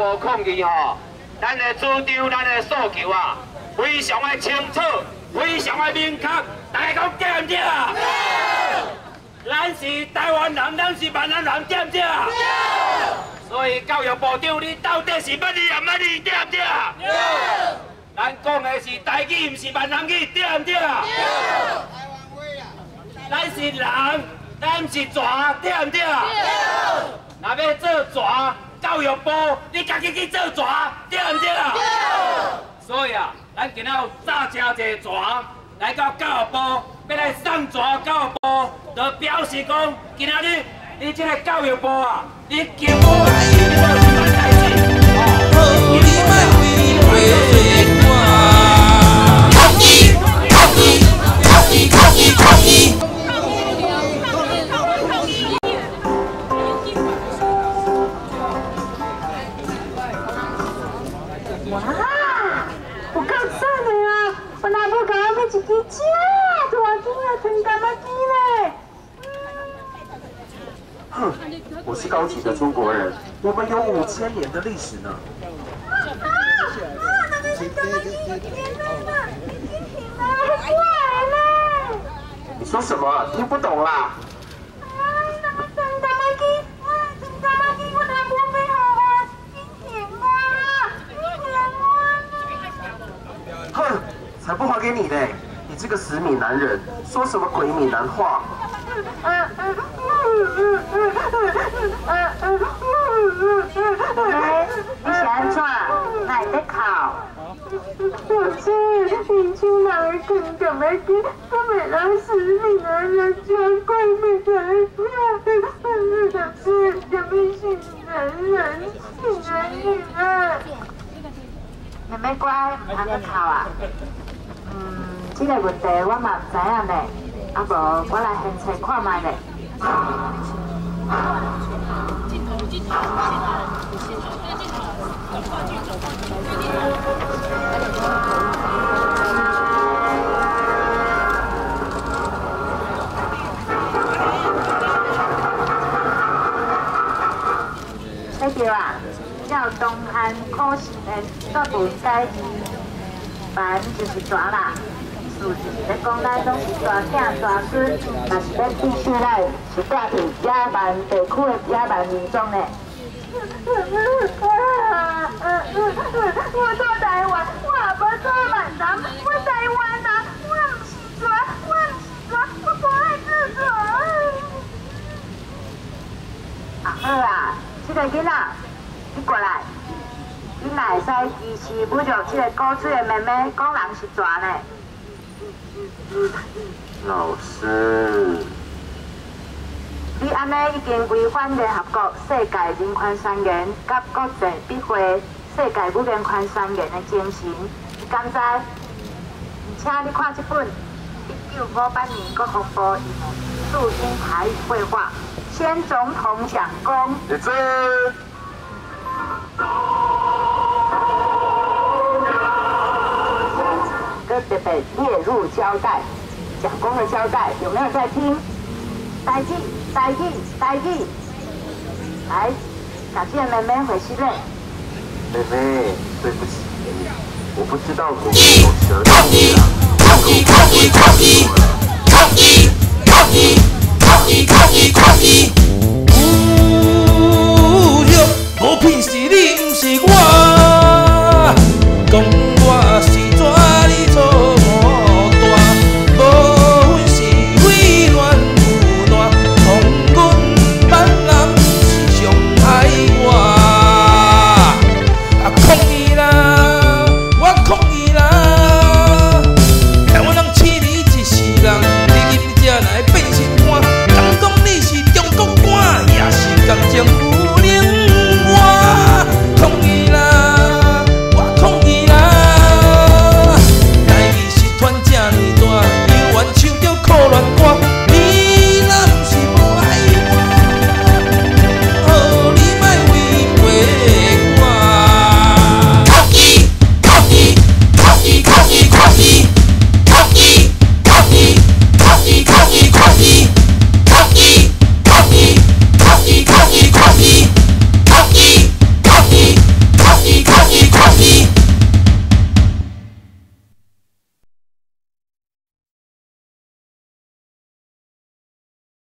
无抗议吼，咱的主张、咱的诉求啊，非常的清楚，非常的明确。大家讲对唔对啊？咱是台湾人，咱是闽南人，对唔对啊？所以教育部长，你到底是捌字也捌字，对唔对啊？咱讲的是台语，唔是闽南语，对唔对啊？咱是人，咱唔是蛇，对唔对啊？若要做蛇，教育部你家己去做蛇，对唔对啊？所以啊，咱今仔有炸真侪蛇来到教育部，要来送蛇教育部，就表示讲，今仔日你这个教育部啊，你求我，你做什么代志？哇，有够赞的啊！我哪不搞要买一支这大支的藤干妈鸡嘞？哼，我是高级的中国人，我们有5000年的历史呢。那个藤干妈鸡，天哪，很怪嘞！你说什么？听不懂啦。哼，才不还给你嘞！你这个死闽南人，说什么鬼闽南话？你是安怎？哪会在哭？年轻人更讲来听，我们让死闽南人全怪闽南人，是咱们是闽南人，闽南人。妹妹乖，唔通再哭啊！这个问题我嘛唔知影咧，啊无我来现场看卖咧。那叫啊，叫东汉考试的作文解字，凡就是蛇啦。事就是咧讲咱拢是大囝大孙，若是要必须来是带去野蛮地区的野蛮民众呢。我做台湾，我也无做闽南，我台湾啊，我唔是蛇，我唔是蛇，我不爱做蛇。啊好啊，这个囡仔，你过来，你哪会使支持侮辱这个古水的妹妹，讲人是蛇呢？老师，你安尼已经违反联合国世界人权宣言甲国际笔会世界语言权宣言的精神，你敢知？请你看这本1958年国防部注音台语绘画，前总统蒋公。你这。特别列入交代，蒋公的交代有没有在听？台语，台语，台语，来，感谢妹妹回信嘞。妹妹，对不起，我不知道你有舌头啊。抗议，抗议，抗议，抗议，抗议，抗议，抗议，抗议。侮辱，无骗是你，不是我，讲我是。你做无大，无分是非乱有大，讲阮闽南是伤害我。啊抗议啦，我抗议啦！台湾人饲你一世人，你今才来变心肝，敢讲你是中国官，也是共政府领我？抗议啦，我抗议啦！这么大，